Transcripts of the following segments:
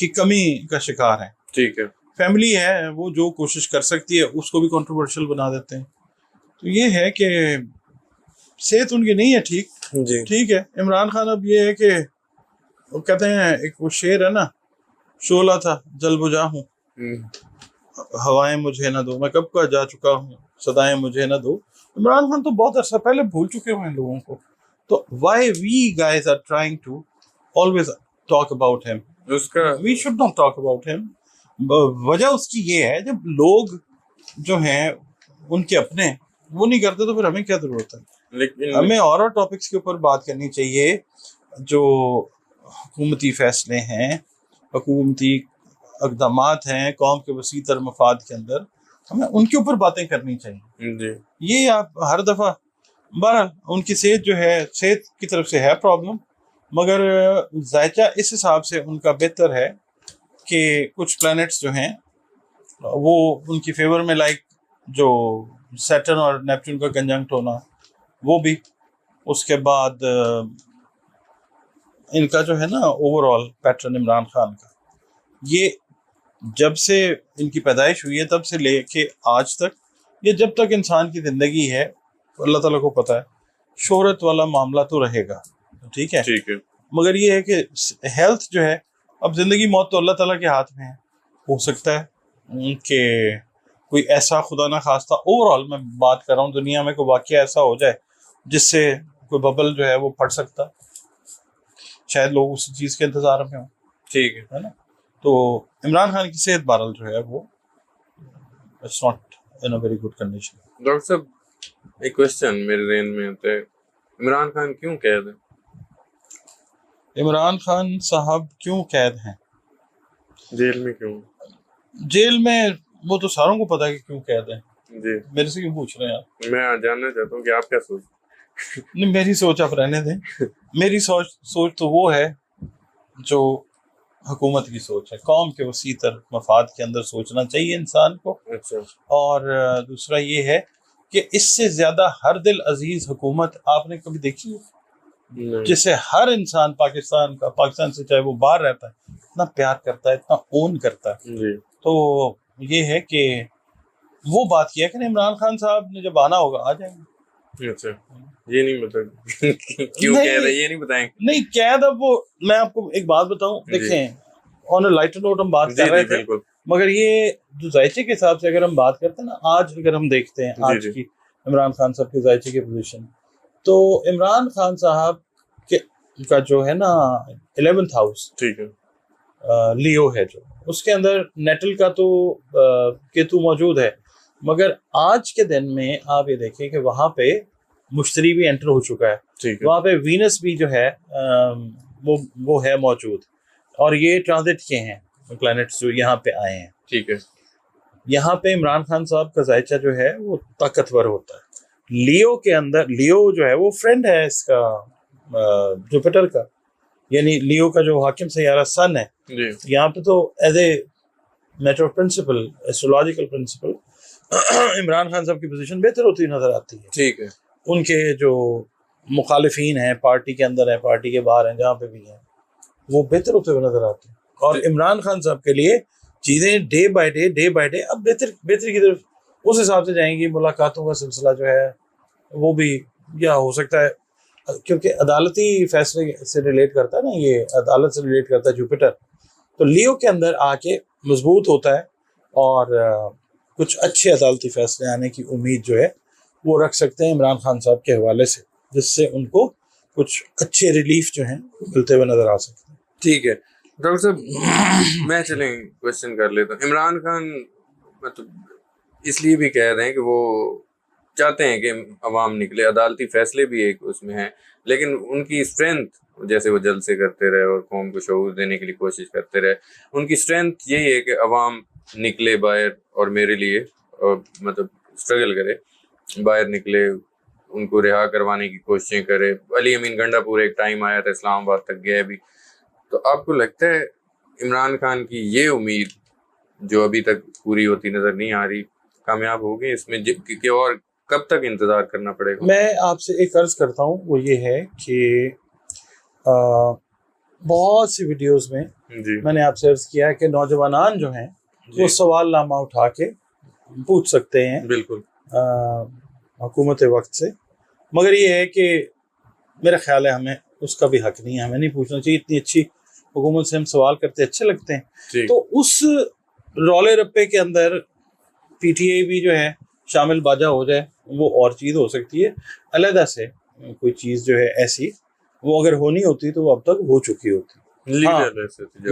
کی کمی کا شکار ہیں. ٹھیک ہے. فیملی ہے وہ جو کوشش کر سکتی ہے اس کو بھی کنٹروورشل بنا دیتے ہیں. تو یہ ہے کہ صحت ان کی نہیں ہے ٹھیک. جی ٹھیک ہے. عمران خان اب یہ ہے کہ وہ کہتے ہیں ایک وہ شعر ہے نا، شعلہ تھا جل بجھا ہوں، ہوائیں مجھے نہ دو، میں کب کا جا چکا ہوں، صدائیں مجھے نہ دو. عمران خان تو بہت عرصہ پہلے بھول چکے ہوئے ہیں لوگوں کو. تو why we guys are trying to always talk about him. اس کا We should not talk about him. وجہ اس کی یہ ہے جب لوگ جو ہیں ان کے اپنے وہ نہیں کرتے تو پھر ہمیں کیا ضرورت ہے. لیکن ہمیں اور ٹاپکس کے اوپر بات کرنی چاہیے. جو حکومتی فیصلے ہیں، حکومتی اقدامات ہیں قوم کے وسیع تر مفاد کے اندر، ہمیں ان کے اوپر باتیں کرنی چاہیے. جی یہ آپ ہر دفعہ بہرحال ان کی صحت جو ہے، صحت کی طرف سے ہے پرابلم، مگر ذائقہ اس حساب سے ان کا بہتر ہے کہ کچھ پلانٹس جو ہیں وہ ان کی فیور میں، لائک جو سیٹرن اور نیپچون کا کنجنکٹ ہونا، وہ بھی. اس کے بعد ان کا جو ہے نا over all pattern Imran Khan کا، یہ جب سے ان کی پیدائش ہوئی ہے تب سے لے کے آج تک، یہ جب تک انسان کی زندگی ہے اللہ تعالیٰ کو پتہ ہے شہرت والا معاملہ تو رہے گا. ٹھیک ہے. ٹھیک ہے. مگر یہ ہے کہ ہیلتھ جو ہے، اب زندگی موت تو اللہ تعالیٰ کے ہاتھ میں ہے. ہو سکتا ہے کہ کوئی ایسا خدا نہ خواستہ، اوور آل میں بات کر رہا ہوں، دنیا میں کوئی واقعہ ایسا ہو جائے جس سے کوئی ببل جو ہے وہ پھٹ سکتا، شاید لوگ اسی چیز کے انتظار میں ہوں. ٹھیک ہے نا. تو عمران خان کی صحت بہرحال جو ہے وہ it's not in a very good condition. Doctor صاحب ایک کوشچن میرے ذہن میں آتا ہے، عمران خان کیوں قید ہے؟ عمران خان صاحب کیوں قید ہیں؟ جیل میں کیوں؟ جیل میں وہ تو ساروں کو پتا ہے کہ کیوں قید ہیں. جی میرے سے کیوں پوچھ رہے ہیں آپ؟ میں جاننا چاہتا ہوں کہ آپ کیا سوچ. نہیں، میری سوچ آپ رہنے دیں. میری سوچ تو وہ ہے جو حکومت کی سوچ ہے. قوم کے وسیع تر مفاد کے اندر سوچنا چاہیے انسان کو. اچھا. اور دوسرا یہ ہے کہ اس سے زیادہ ہر دل عزیز حکومت آپ نے کبھی دیکھی ہے جسے ہر انسان پاکستان سے چاہے وہ باہر رہتا ہے اتنا پیار کرتا ہے، اتنا اون کرتا ہے. جی. تو یہ ہے کہ وہ بات کیا کہ عمران خان صاحب نے جب آنا ہوگا آ جائیں گے. اچھا. یہ نہیں بتا کیوں کہہ رہے، یہ نہیں بتائیں. نہیں قید، اب وہ میں آپ کو ایک بات بتاؤں، دیکھیں آن اے لائٹر نوٹ ہم بات کر رہے تھے، مگر یہ جو ذائچے کے حساب سے اگر ہم بات کرتے ہیں نا، آج اگر ہم دیکھتے ہیں آج کی عمران خان صاحب کے ذائچے کی پوزیشن، تو عمران خان صاحب کا جو ہے نا 11th ہاؤس، ٹھیک ہے، لیو ہے جو، اس کے اندر نیٹل کا تو کیتو موجود ہے، مگر آج کے دن میں آپ یہ دیکھیں کہ وہاں پہ مشتری بھی انٹر ہو چکا ہے، وہاں پہ وینس بھی جو ہے وہ ہے موجود، اور یہ ٹرانزٹ کے ہیں پلانٹس جو یہاں پہ آئے ہیں. ٹھیک ہے. یہاں پہ عمران خان صاحب کا ذائچہ جو ہے وہ طاقتور ہوتا ہے. لیو کے اندر، لیو جو ہے وہ فرینڈ ہے اس کا جوپیٹر کا، یعنی لیو کا جو حاکم سیارہ سن ہے. یہاں پہ تو as a matter of principle, astrological principle, Imran Khan صاحب کی پوزیشن بہتر ہوتی نظر آتی ہے. ٹھیک ہے. ان کے جو مخالفین ہیں، پارٹی کے اندر ہیں، پارٹی کے باہر ہیں، جہاں پہ بھی ہیں، وہ بہتر ہوتے ہوئے نظر آتے ہیں. اور عمران خان صاحب کے لیے چیزیں ڈے بائی ڈے اب بہتری کی طرف اس حساب سے جائیں گی. ملاقاتوں کا سلسلہ جو ہے وہ بھی یا ہو سکتا ہے، کیونکہ عدالتی فیصلے سے ریلیٹ کرتا ہے نا، یہ عدالت سے ریلیٹ کرتا ہے جوپیٹر، تو لیو کے اندر آ کے مضبوط ہوتا ہے اور کچھ اچھے عدالتی فیصلے آنے کی امید جو ہے وہ رکھ سکتے ہیں عمران خان صاحب کے حوالے سے، جس سے ان کو کچھ اچھے ریلیف جو ہیں ملتے ہوئے نظر آ سکتے ہیں. ٹھیک ہے ڈاکٹر صاحب، میں چلیں کوشچن کر لیتا ہوں. عمران خان مطلب اس لیے بھی کہہ رہے ہیں کہ وہ چاہتے ہیں کہ عوام نکلے، عدالتی فیصلے بھی ایک اس میں ہیں، لیکن ان کی اسٹرینتھ، جیسے وہ جلسے کرتے رہے اور قوم کو شعور دینے کے لیے کوشش کرتے رہے، ان کی اسٹرینتھ یہی ہے کہ عوام نکلے باہر اور میرے لیے مطلب اسٹرگل کرے، باہر نکلے، ان کو رہا کروانے کی کوششیں کرے. علی امین گنڈا پورے ایک ٹائم آیا تھا، اسلام آباد تک گیا بھی. تو آپ کو لگتا ہے عمران خان کی یہ امید جو ابھی تک پوری ہوتی نظر نہیں آ رہی کامیاب ہوگی اس میں، کہ اور کب تک انتظار کرنا پڑے گا؟ میں آپ سے ایک عرض کرتا ہوں، وہ یہ ہے کہ بہت سی ویڈیوز میں جی میں نے آپ سے عرض کیا ہے کہ نوجوانان جو ہیں وہ سوال نامہ اٹھا کے پوچھ سکتے ہیں بالکل حکومت وقت سے، مگر یہ ہے کہ میرا خیال ہے ہمیں اس کا بھی حق نہیں ہے، ہمیں نہیں پوچھنا چاہیے. اتنی اچھی حکومت سے ہم سوال کرتے اچھے لگتے ہیں. تو اس رولے رپے کے اندر پی ٹی آئی بھی جو ہے شامل باجا ہو جائے وہ اور چیز ہو سکتی ہے. علیحدہ سے کوئی چیز جو ہے ایسی وہ اگر ہونی ہوتی تو وہ اب تک ہو چکی ہوتی.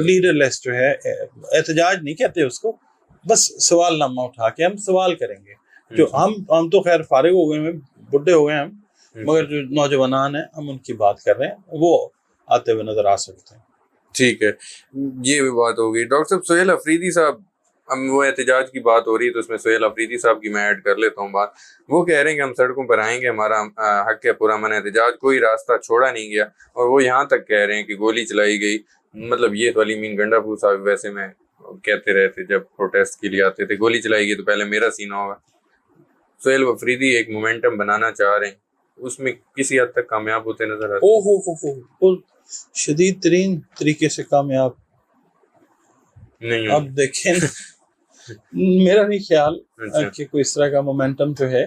لیڈر لیس جو ہے احتجاج نہیں کہتے اس کو، بس سوال نامہ اٹھا کے ہم سوال کریں گے. جو ہم تو خیر فارغ ہو گئے ہیں، بڈھے ہو گئے ہیں ہم، مگر جو نوجوانان ہیں ہم ان کی بات کر رہے ہیں، وہ آتے ہوئے نظر آ سکتے ہیں. ٹھیک ہے، یہ بھی بات ہوگی. ڈاکٹر صاحب سہیل افریدی صاحب، ہم وہ احتجاج کی بات ہو رہی ہے تو اس میں سہیل افریدی صاحب کی میں ایڈ کر لیتا ہوں بات. وہ کہہ رہے ہیں کہ ہم سڑکوں پر آئیں گے، ہمارا حق ہے پورا من احتجاج، کوئی راستہ چھوڑا نہیں گیا. اور وہ یہاں تک کہہ رہے ہیں کہ گولی چلائی گئی. مطلب یہ تو علی امین گنڈا پور صاحب ویسے میں کہتے رہے تھے جب پروٹیسٹ کے لیے آتے تھے، گولی چلائی گئی تو پہلے میرا سینہ ہوگا. سہیل افریدی ایک مومنٹم بنانا چاہ رہے ہیں، اس میں کسی حد تک کامیاب ہوتے نظر آتے ہیں. شدید ترین طریقے سے کامیاب نہیں. اب دیکھیں میرا نہیں خیال کہ کوئی اس طرح کا مومنٹم جو ہے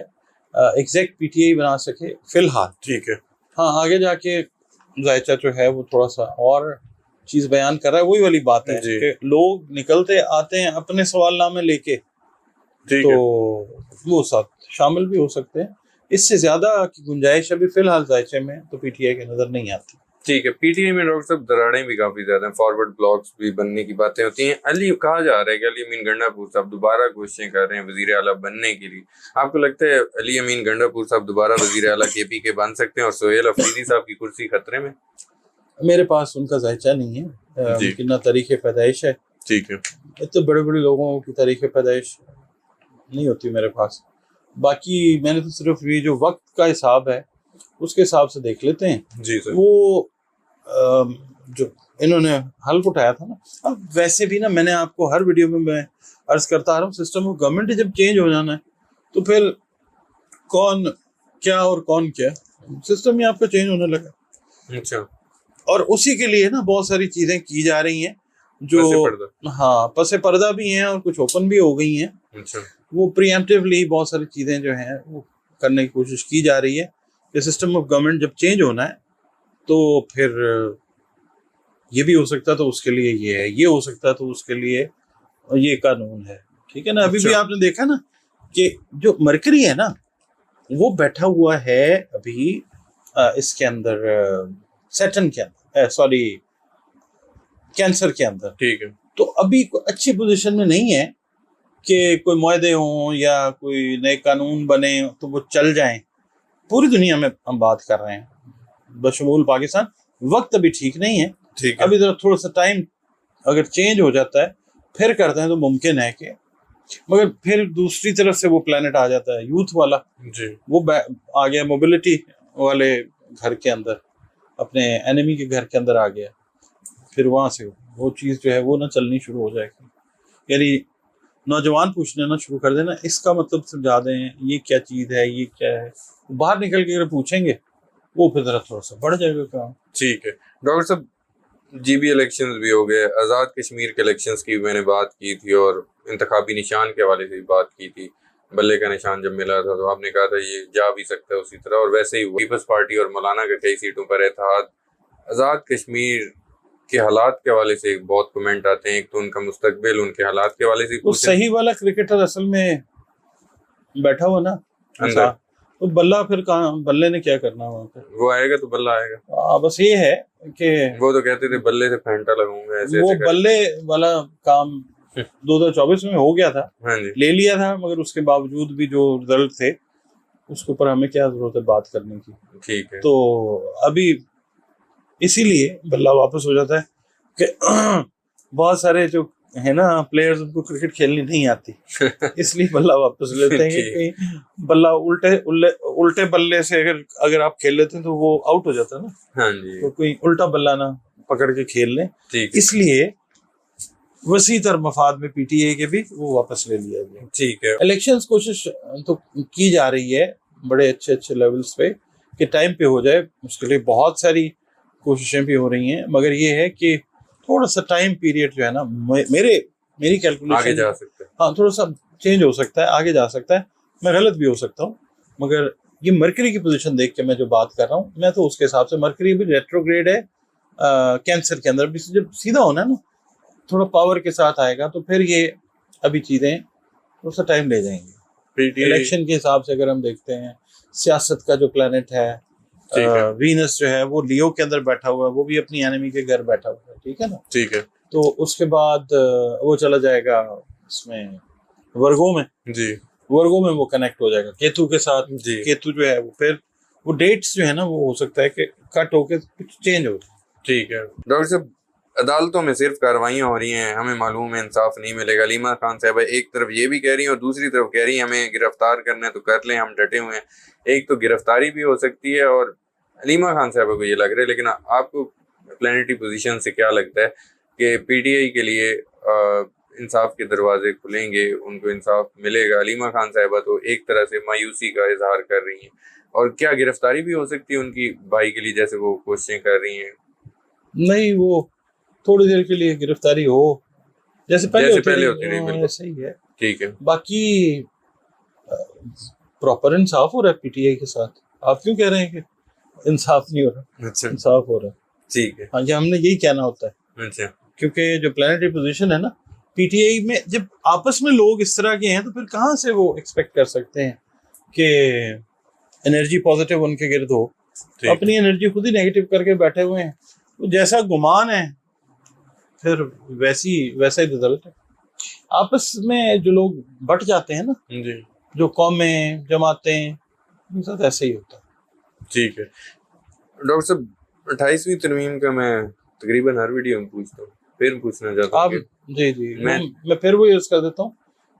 ایگزیکٹ پی ٹی آئی بنا سکے فی الحال. ٹھیک ہے، ہاں آگے جا کے ذائچہ جو ہے وہ تھوڑا سا اور چیز بیان کر رہا ہے. وہی والی بات ہے کہ لوگ نکلتے آتے ہیں اپنے سوال نامے لے کے، تو وہ ساتھ شامل بھی ہو سکتے ہیں. اس سے زیادہ کی گنجائش ابھی فی الحال ذائچے میں تو پی ٹی آئی کے نظر نہیں آتی. ٹھیک ہے، پی ٹی آئی میں ڈاکٹر صاحب دراڑیں بھی کافی زیادہ ہیں، فارورڈ بلاکس بھی بننے کی باتیں ہوتی ہیں. کہا جا رہا ہے کہ علی امین گنڈا پور صاحب دوبارہ کوششیں کر رہے ہیں وزیر اعلیٰ بننے کے لیے. آپ کو لگتا ہے علی امین گنڈا پور صاحب دوبارہ وزیر اعلیٰ کے پی کے بن سکتے ہیں اور سہیل افریدی صاحب کی کرسی خطرے میں؟ میرے پاس ان کا ذائچہ نہیں ہے، ان نہ تاریخ پیدائش ہے. ٹھیک ہے، اتنے بڑے بڑے لوگوں کی تاریخ پیدائش نہیں ہوتی میرے پاس. باقی میں نے تو صرف یہ جو وقت کا حساب ہے اس کے حساب سے دیکھ لیتے ہیں. جی سر. وہ جو انہوں نے حلف اٹھایا تھا نا، اب ویسے بھی نا میں نے آپ کو ہر ویڈیو میں عرض کرتا آ رہا ہوں، سسٹم آف گورنمنٹ جب چینج ہو جانا ہے تو پھر کون کیا اور کون کیا، سسٹم ہی آپ کا چینج ہونے لگا. اچھا. اور اسی کے لیے نا بہت ساری چیزیں کی جا رہی ہیں جو پس پردہ بھی ہیں اور کچھ اوپن بھی ہو گئی ہیں. اچھا. وہ پریمپٹیولی بہت ساری چیزیں جو ہیں وہ کرنے کی کوشش کی جا رہی ہے کہ سسٹم آف گورنمنٹ جب چینج ہونا ہے تو پھر یہ بھی ہو سکتا تو اس کے لیے یہ ہے، یہ ہو سکتا تو اس کے لیے یہ قانون ہے. ٹھیک ہے نا. ابھی بھی آپ نے دیکھا نا کہ جو مرکری ہے نا وہ بیٹھا ہوا ہے ابھی اس کے اندر سیٹن کے اندر، سوری کینسر کے اندر. ٹھیک ہے. تو ابھی اچھی پوزیشن میں نہیں ہے کہ کوئی معاہدے ہوں یا کوئی نئے قانون بنے تو وہ چل جائیں. پوری دنیا میں ہم بات کر رہے ہیں بشمول پاکستان. وقت ابھی ٹھیک نہیں ہے. ابھی تھوڑا سا ٹائم اگر چینج ہو جاتا ہے پھر کرتے ہیں تو ممکن ہے کہ، مگر پھر دوسری طرف سے وہ پلانٹ آ جاتا ہے یوتھ والا. وہ آ گیا موبلٹی والے گھر کے اندر، اپنے اینیمی کے گھر کے اندر آ گیا. پھر وہاں سے وہ چیز جو ہے وہ نہ چلنی شروع ہو جائے گی. یعنی نوجوان پوچھنے نہ شروع کر دینا اس کا مطلب سمجھا دیں یہ کیا چیز ہے، یہ کیا ہے. باہر نکل کے اگر پوچھیں گے وہ پھر ذرا تھوڑا سا بڑھ جائے گا کام. ٹھیک ہے. ڈاکٹر صاحب جی بی الیکشنز بھی ہو گئے، آزاد کشمیر کے الیکشنز کی میں نے بات کی تھی اور انتخابی نشان کے حوالے سے بھی بات کی تھی. بلے کا نشان جب ملا تھا تو آپ نے کہا تھا یہ جا بھی سکتا ہے اسی طرح، اور ویسے ہی پیپلز پارٹی اور مولانا کا کئی سیٹوں پر اتحاد. آزاد کشمیر کے حالات کے حوالے سے بہت کمنٹ آتے ہیں، ایک تو ان کا مستقبل، ان کے حالات کے حوالے سے. وہ صحیح والا کرکٹر اصل میں بیٹھا ہوا نا اندر، تو بلہ پھر کہاں، بلے نے کیا کرنا وہاں پہ؟ وہ آئے گا تو بلہ آئے گا. بس یہ ہے کہ وہ تو کہتے تھے بلے سے پھینٹا لگاؤں گا، ایسے وہ بلے والا کام 2024 میں ہو گیا تھا، لے لیا تھا، مگر اس کے باوجود بھی جو رزلٹ تھے اس کے اوپر ہمیں کیا ضرورت ہے بات کرنے کی. ٹھیک ہے. تو ابھی اسی لیے بلہ واپس ہو جاتا ہے کہ بہت سارے جو ہے نا پلیئرز ان کو کرکٹ کھیلنی نہیں آتی، اس لیے بلہ واپس لیتے ہیں کہ بلہ الٹے بلے سے اگر آپ کھیل لیتے ہیں تو وہ آؤٹ ہو جاتا ہے نا. ہاں جی. تو کوئی الٹا بلہ نہ پکڑ کے کھیل لیں. اس لیے وسیع تر مفاد میں پی ٹی اے کے بھی وہ واپس لے لیا گیا. ٹھیک ہے. الیکشنز کوشش تو کی جا رہی ہے بڑے اچھے لیولز پہ کہ ٹائم پہ ہو جائے. اس کے لیے بہت ساری کوششیں بھی ہو رہی ہیں، مگر یہ ہے کہ تھوڑا سا ٹائم پیریڈ جو ہے نا میری آگے کیلکولیشن جا سکتے ہیں. ہاں تھوڑا سا چینج ہو سکتا ہے، آگے جا سکتا ہے، میں غلط بھی ہو سکتا ہوں، مگر یہ مرکری کی پوزیشن دیکھ کے میں جو بات کر رہا ہوں میں تو اس کے حساب سے مرکری بھی ریٹروگریڈ ہے کینسر کے اندر بھی، جب سیدھا ہونا ہے نا تھوڑا پاور کے ساتھ آئے گا تو پھر یہ ابھی چیزیں تھوڑا سا ٹائم لے جائیں گی. الیکشن کے حساب سے اگر ہم دیکھتے ہیں سیاست کا جو پلانٹ ہے وینس جو ہے وہ لیو کے اندر بیٹھا ہوا ہے، وہ بھی اپنی اینمی کے گھر بیٹھا ہوا ہے، ٹھیک ہے نا. ٹھیک ہے. تو اس کے بعد وہ چلا جائے گا اس میں ورگو میں، جی ورگو میں وہ کنیکٹ ہو جائے گا کیتو کے ساتھ. جی کیتو جو ہے وہ پھر وہ ڈیٹس جو ہے نا وہ ہو سکتا ہے کہ کٹ ہو کے کچھ چینج ہو. ٹھیک ہے. ڈاکٹر صاحب عدالتوں میں صرف کاروائیاں ہو رہی ہیں، ہمیں معلوم ہے انصاف نہیں ملے گا. علیمہ خان صاحب ایک طرف یہ بھی کہہ رہی ہیں اور دوسری طرف کہہ رہی ہیں ہمیں گرفتار کرنا ہے تو کر لیں، ہم ڈٹے ہوئے ہیں. ایک تو گرفتاری بھی ہو سکتی ہے اور علیمہ خان صاحب کو یہ لگ رہا ہے، لیکن آپ کو پلانٹری پوزیشن سے کیا لگتا ہے کہ پی ٹی آئی کے لیے انصاف کے دروازے کھلیں گے، ان کو انصاف ملے گا؟ علیمہ خان صاحبہ تو ایک طرح سے مایوسی کا اظہار کر رہی ہیں، اور کیا گرفتاری بھی ہو سکتی ہے ان کی بھائی کے لیے جیسے وہ کوششیں کر رہی ہیں؟ نہیں، وہ تھوڑی دیر کے لیے گرفتاری ہو جیسے پہلے ہوتی رہی، بالکل صحیح ہے. ٹھیک ہے. باقی پراپر انصاف ہو رہا ہے پی ٹی آئی کے ساتھ. آپ کیوں کہہ رہے ہیں کہ انصاف نہیں ہو رہا؟ اچھا انصاف ہو رہا ہے. ٹھیک ہے. ہاں جی، ہم نے یہی کہنا ہوتا ہے. اچھا کیونکہ جو پلانٹری پوزیشن ہے نا پی ٹی آئی میں، جب آپس میں لوگ اس طرح کے ہیں تو پھر کہاں سے وہ ایکسپیکٹ کر سکتے ہیں کہ انرجی پازیٹیو ان کے گرد ہو؟ اپنی انرجی خود ہی نیگیٹو کر کے بیٹھے ہوئے ہیں. جیسا گمان ہے پھر ویسا ہی رزلٹ ہے. آپس میں جو لوگ بٹ جاتے ہیں نا، جی جو قومیں جماعتیں، ان ساتھ ایسے ہی ہوتا ہے. ٹھیک ہے. ڈاکٹر صاحب 28ویں ترمیم کا میں تقریباً ہر ویڈیو میں پوچھتا ہوں، پھر پوچھنا چاہتا ہوں جی میں پھر وہ یوز کر دیتا ہوں.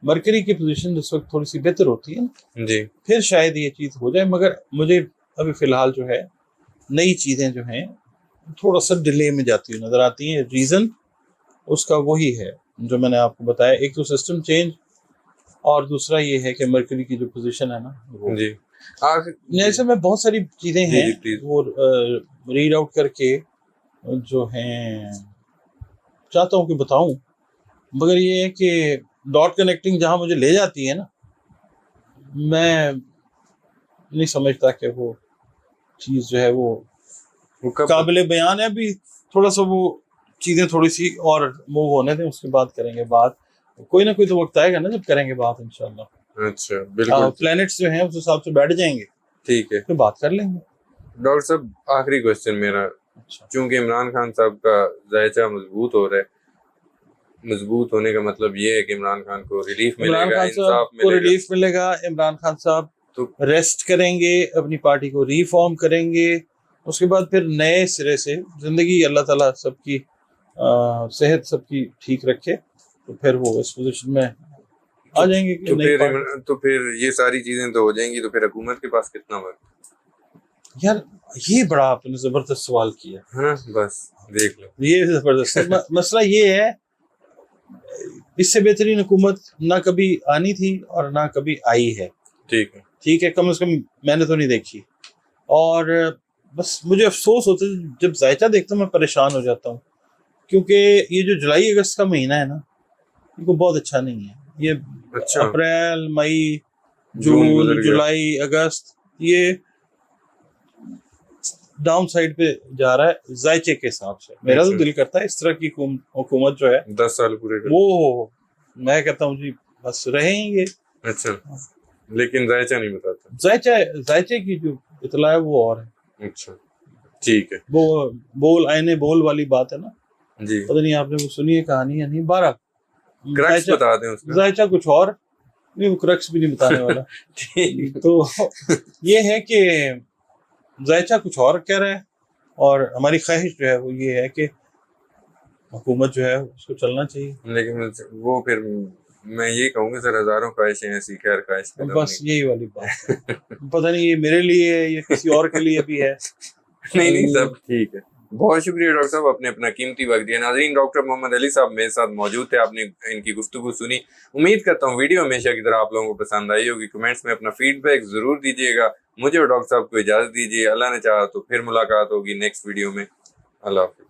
مرکری کی پوزیشن جس وقت تھوڑی سی بہتر ہوتی ہے جی پھر شاید یہ چیز ہو جائے، مگر مجھے ابھی فی الحال جو ہے نئی چیزیں جو ہیں تھوڑا سا ڈیلے میں جاتی ہوئی نظر آتی ہیں. ریزن اس کا وہی ہے جو میں نے آپ کو بتایا، ایک تو سسٹم چینج اور دوسرا یہ ہے کہ مرکری کی جو پوزیشن ہے نا وہ جی. ایسے میں بہت ساری چیزیں ہیں وہ ریڈ آؤٹ کر کے جو ہیں چاہتا ہوں کہ بتاؤں، مگر یہ ہے کہ ڈاٹ کنیکٹنگ جہاں مجھے لے جاتی ہے نا میں نہیں سمجھتا کہ وہ چیز جو ہے وہ قابل بیان ہے. ابھی تھوڑا سا وہ چیزیں تھوڑی سی اور موو ہونے دیں، اس کے بعد کریں گے بات. کوئی نہ کوئی تو وقت آئے گا نا جب کریں گے بات انشاءاللہ. اچھا بالکل. پلانٹس جو ہیں اس حساب سے بیٹھ جائیں گے، ٹھیک ہے، پھر بات کر لیں گے. ڈاکٹر صاحب آخری کوشچن میرا، چونکہ عمران خان صاحب کا ذائچہ مضبوط ہو رہا ہے، مضبوط ہونے کا مطلب یہ ہے کہ عمران خان کو ریلیف ملے گا، انصاف ملے گا. عمران خان صاحب تو ریسٹ کریں گے، اپنی پارٹی کو ری فارم کریں گے، اس کے بعد پھر نئے سرے سے زندگی اللہ تعالیٰ سب کی صحت سب کی ٹھیک رکھے تو پھر وہ اس پوزیشن میں آ جائیں گے. تو پھر یہ ساری چیزیں تو ہو جائیں گی، تو پھر حکومت کے پاس کتنا وقت؟ یار یہ بڑا آپ نے زبردست سوال کیا. ہاں بس دیکھ لو، یہ زبردست مسئلہ یہ ہے، اس سے بہترین حکومت نہ کبھی آنی تھی اور نہ کبھی آئی ہے. ٹھیک ہے، کم از کم میں نے تو نہیں دیکھی. اور بس مجھے افسوس ہوتا ہے جب ذائچہ دیکھتا ہوں میں پریشان ہو جاتا ہوں، کیونکہ یہ جو جولائی اگست کا مہینہ ہے نا یہ کو بہت اچھا نہیں ہے. یہ اپریل مئی جون جولائی اگست یہ ڈاؤن سائڈ پہ جا رہا ہے ذائچے کے حساب سے. میرا تو دل کرتا ہے اس طرح کی حکومت جو ہے 10 سال پورے وہ میں کہتا ہوں جی بس رہیں گے. اچھا، لیکن ذائچہ نہیں بتاتا. ذائچے کی جو اطلاع ہے وہ اور ہے. اچھا ٹھیک ہے. وہ بول آئینے بول والی بات ہے نا جی، پتہ نہیں آپ نے وہ سنی ہے کہانی یا نہیں. 12 کرکس بتا دیں اس کا. ذائچہ کچھ اور نہیں، وہ کرکس بھی نہیں بتانے والا. تو یہ ہے کہ ذائچہ کچھ اور کہہ رہا ہے اور ہماری خواہش جو ہے وہ یہ ہے کہ حکومت جو ہے اس کو چلنا چاہیے. لیکن وہ پھر میں یہ کہوں گا سر ہزاروں خواہشیں ایسی خیر خواہش بس یہی والی بات ہے. پتہ نہیں یہ میرے لیے ہے یا کسی اور کے لیے بھی ہے. نہیں سب ٹھیک ہے. بہت شکریہ ڈاکٹر صاحب، آپ نے اپنا قیمتی وقت دیا. ناظرین، ڈاکٹر محمد علی صاحب میرے ساتھ موجود تھے، آپ نے ان کی گفتگو سنی. امید کرتا ہوں ویڈیو ہمیشہ کی طرح آپ لوگوں کو پسند آئی ہوگی. کمنٹس میں اپنا فیڈ بیک ضرور دیجیے گا. مجھے اور ڈاکٹر صاحب کو اجازت دیجیے. اللہ نے چاہا تو پھر ملاقات ہوگی نیکسٹ ویڈیو میں. اللہ حافظ.